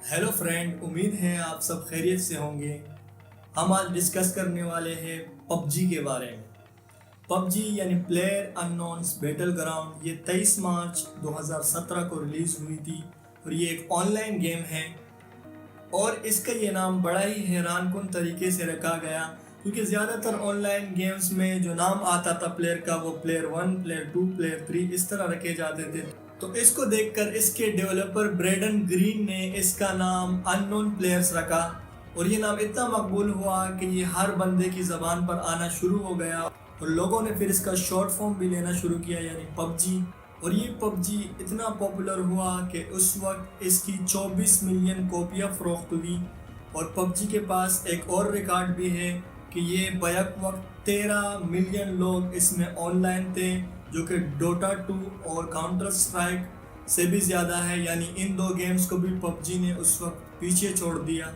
Hello friend, उम्मीद है आप सब खैरियत से होंगे। हम आज डिस्कस करने वाले हैं पबजी के बारे में। पबजी यानी प्लेयर अननोन्स बैटल ग्राउंड ये 23 मार्च 2017 को रिलीज़ हुई थी और ये एक ऑनलाइन गेम है। और इसका ये नाम बड़ा ही हैरानकुन तरीके से रखा गया क्योंकि ज़्यादातर ऑनलाइन गेम्स में जो नाम आता था प्लेयर का वो प्लेयर 1, प्लेयर 2, प्लेयर 3 इस तरह रखे जाते थे। तो इसको देखकर इसके डेवलपर ब्रेडन ग्रीन ने इसका नाम अननोन प्लेयर्स रखा और ये नाम इतना मकबूल हुआ कि ये हर बंदे की ज़बान पर आना शुरू हो गया और लोगों ने फिर इसका शॉर्ट फॉर्म भी लेना शुरू किया यानी पबजी। और ये पबजी इतना पॉपुलर हुआ कि उस वक्त इसकी 24 मिलियन कॉपियाँ फ़रोख्त हुई। और पबजी के पास एक और रिकॉर्ड भी है कि ये बैक वक्त 13 मिलियन लोग इसमें ऑनलाइन थे, जो कि डोटा 2 और काउंटर स्ट्राइक से भी ज़्यादा है। यानी इन दो गेम्स को भी पबजी ने उस वक्त पीछे छोड़ दिया,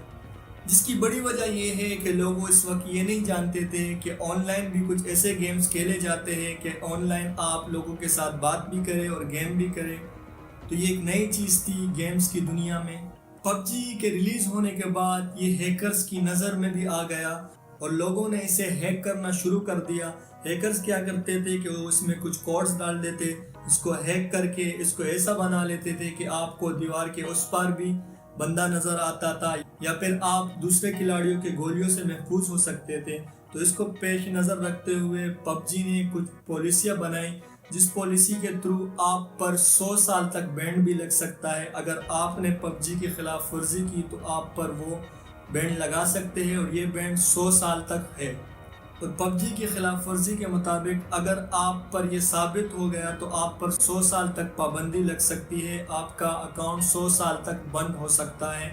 जिसकी बड़ी वजह ये है कि लोग इस वक्त ये नहीं जानते थे कि ऑनलाइन भी कुछ ऐसे गेम्स खेले जाते हैं कि ऑनलाइन आप लोगों के साथ बात भी करें और गेम भी करें। तो ये एक नई चीज़ थी गेम्स की दुनिया में। पबजी के रिलीज़ होने के बाद ये हैकर्स की नज़र में भी आ गया और लोगों ने इसे हैक करना शुरू कर दिया। हैकर्स क्या करते थे कि वो इसमें कुछ कोड्स डाल देते, इसको हैक करके इसको ऐसा बना लेते थे कि आपको दीवार के उस पार भी बंदा नज़र आता था या फिर आप दूसरे खिलाड़ियों के गोलियों से महफूज हो सकते थे। तो इसको पेश नज़र रखते हुए पबजी ने कुछ पॉलिसियाँ बनाई, जिस पॉलिसी के थ्रू आप पर 100 साल तक बैंड भी लग सकता है। अगर आपने पबजी की खिलाफ वर्जी की तो आप पर वो बैंड लगा सकते हैं और ये बैंड 100 साल तक है। और पबजी की खिलाफ वर्जी के मुताबिक अगर आप पर यह साबित हो गया तो आप पर 100 साल तक पाबंदी लग सकती है, आपका अकाउंट 100 साल तक बंद हो सकता है।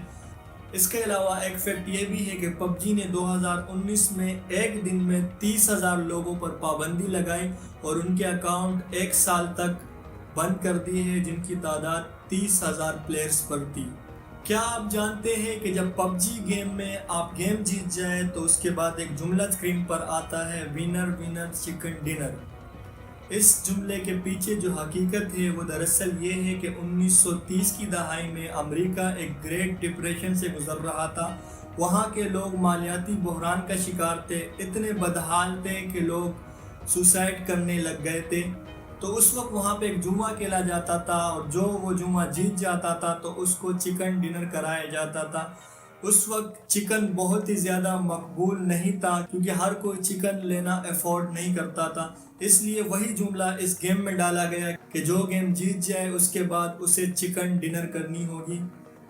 इसके अलावा एक फैक्ट ये भी है कि पबजी ने 2019 में एक दिन में 30,000 लोगों पर पाबंदी लगाई और उनके अकाउंट एक साल तक बंद कर दिए हैं, जिनकी तादाद 30,000 प्लेयर्स पर थी। क्या आप जानते हैं कि जब पबजी गेम में आप गेम जीत जाए तो उसके बाद एक जुमला स्क्रीन पर आता है, विनर विनर चिकन डिनर। इस जुमले के पीछे जो हकीकत है वो दरअसल ये है कि 1930 की दहाई में अमेरिका एक ग्रेट डिप्रेशन से गुजर रहा था। वहाँ के लोग मालियाती बहरान का शिकार थे, इतने बदहाल थे कि लोग सुसाइड करने लग गए थे। तो उस वक्त वहाँ पे एक जुमा खेला जाता था और जो वो जुमा जीत जाता था तो उसको चिकन डिनर कराया जाता था। उस वक्त चिकन बहुत ही ज़्यादा मकबूल नहीं था क्योंकि हर कोई चिकन लेना अफोर्ड नहीं करता था, इसलिए वही जुमला इस गेम में डाला गया कि जो गेम जीत जाए उसके बाद उसे चिकन डिनर करनी होगी।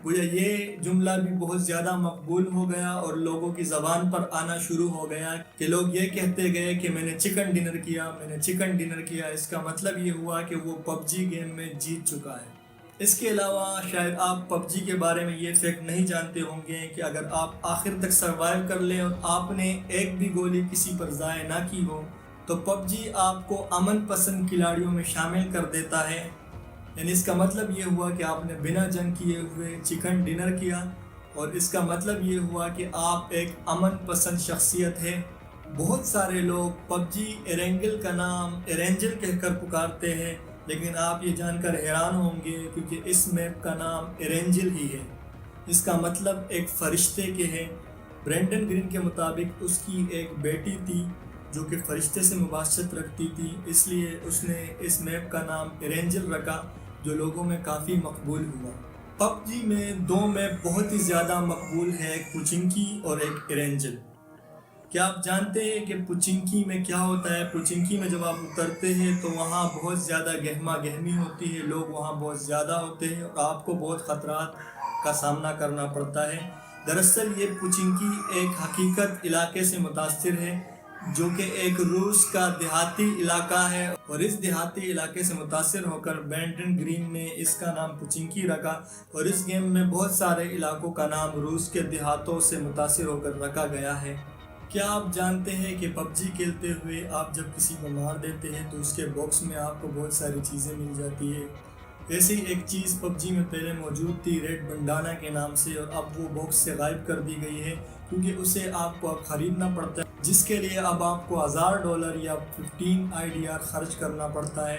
मुझे ये जुमला भी बहुत ज़्यादा मकबूल हो गया और लोगों की ज़बान पर आना शुरू हो गया कि लोग ये कहते गए कि मैंने चिकन डिनर किया, मैंने चिकन डिनर किया। इसका मतलब ये हुआ कि वो पबजी गेम में जीत चुका है। इसके अलावा शायद आप पबजी के बारे में ये फैक्ट नहीं जानते होंगे कि अगर आप आखिर तक सर्वाइव कर लें और आपने एक भी गोली किसी पर ज़ाया ना की हो तो पबजी आपको अमन पसंद खिलाड़ियों में शामिल कर देता है। यानी इसका मतलब ये हुआ कि आपने बिना जंग किए हुए चिकन डिनर किया और इसका मतलब ये हुआ कि आप एक अमन पसंद शख्सियत है। बहुत सारे लोग पबजी एरेंजल का नाम एरेंजल कहकर पुकारते हैं, लेकिन आप ये जानकर हैरान होंगे क्योंकि इस मैप का नाम एरेंजल ही है। इसका मतलब एक फ़रिश्ते के हैं। ब्रेंडन ग्रीन के मुताबिक उसकी एक बेटी थी जो कि फ़रिश्ते से मुबाशरत रखती थी, इसलिए उसने इस मैप का नाम एरेंजल रखा, जो लोगों में काफ़ी मकबूल हुआ। पबजी में दो मैप बहुत ही ज़्यादा मकबूल है, एक पुचिंकी और एक एरेंजल। क्या आप जानते हैं कि पुचिंकी में क्या होता है? पुचिंकी में जब आप उतरते हैं तो वहाँ बहुत ज़्यादा गहमा गहमी होती है, लोग वहाँ बहुत ज़्यादा होते हैं और आपको बहुत ख़तरात का सामना करना पड़ता है। दरअसल ये पुचिंकी एक हकीकत इलाके से मुतासिर है जो कि एक रूस का देहाती इलाका है और इस देहाती इलाके से मुतासिर होकर ब्रेंडन ग्रीन ने इसका नाम पुचिंकी रखा। और इस गेम में बहुत सारे इलाकों का नाम रूस के देहातों से मुतासिर होकर रखा गया है। क्या आप जानते हैं कि पबजी खेलते हुए आप जब किसी को मार देते हैं तो उसके बॉक्स में आपको बहुत सारी चीज़ें मिल जाती है। ऐसी एक चीज़ पबजी में पहले मौजूद थी रेड बंडाना के नाम से, और अब वो बॉक्स से गायब कर दी गई है क्योंकि उसे आपको अब ख़रीदना पड़ता है, जिसके लिए अब आपको $1000 या 15 IDR खर्च करना पड़ता है।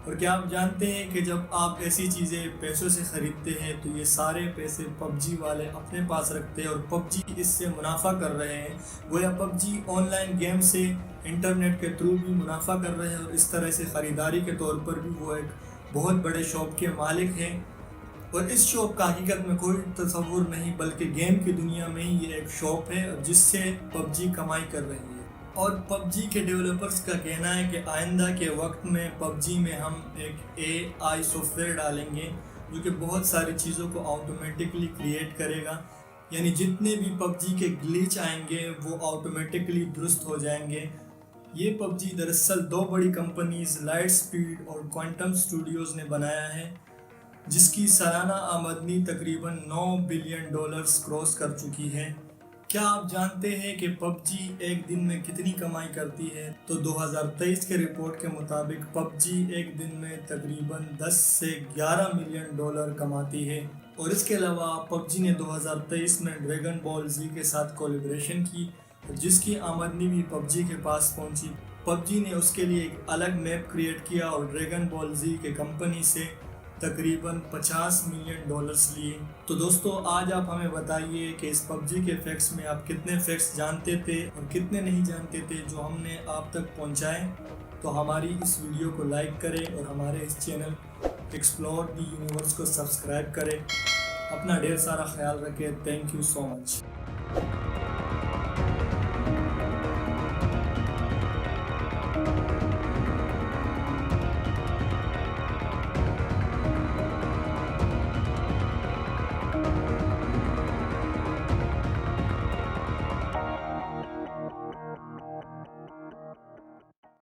اور کیا آپ جانتے ہیں کہ جب آپ ایسی چیزیں پیسوں سے خریدتے ہیں تو یہ سارے پیسے پب جی والے اپنے پاس رکھتے ہیں اور پب جی اس سے منافع کر رہے ہیں. گویا PUBG online game سے انٹرنیٹ کے تھرو بھی منافع کر رہے ہیں اور اس طرح سے خریداری کے طور پر بھی وہ ایک بہت بڑے شاپ کے مالک ہیں. اور اس شاپ کا حقیقت میں کوئی تصور نہیں بلکہ گیم کی دنیا میں ہی یہ ایک شاپ ہے جس سے پب جی کمائی کر رہی ہے. اور پب جی کے ڈیولپرز کا کہنا ہے کہ آئندہ کے وقت میں پب جی میں ہم ایک AI سافٹ ویئر ڈالیں گے جو کہ بہت ساری چیزوں کو آٹومیٹکلی کریٹ کرے گا. یعنی جتنے بھی پب جی کے گلیچ آئیں گے وہ آٹومیٹکلی درست ہو جائیں گے. یہ پب جی دراصل 2 بڑی کمپنیز لائٹ سپیڈ اور کوانٹم اسٹوڈیوز نے بنایا ہے جس کی سالانہ آمدنی تقریباً $9 بلین کراس کر چکی ہے. کیا آپ جانتے ہیں کہ پب جی ایک دن میں کتنی کمائی کرتی ہے؟ تو 2023 کے رپورٹ کے مطابق پب جی ایک دن میں تقریباً $10 سے $11 ملین کماتی ہے. اور اس کے علاوہ پب جی نے 2023 میں ڈریگن بال زی کے ساتھ کولیبریشن کی جس کی آمدنی بھی پب جی کے پاس پہنچی. پب جی نے اس کے لیے ایک الگ میپ کریٹ کیا اور ڈریگن بال زی کے کمپنی سے تقریباً $50 ملین لیے. تو دوستو آج آپ ہمیں بتائیے کہ اس پب جی کے فیکٹس میں آپ کتنے فیکٹس جانتے تھے اور کتنے نہیں جانتے تھے جو ہم نے آپ تک پہنچائے. تو ہماری اس ویڈیو کو لائک کریں اور ہمارے اس چینل ایکسپلور دی یونیورس کو سبسکرائب کریں. اپنا ڈھیر سارا خیال رکھیں. Thank you so much.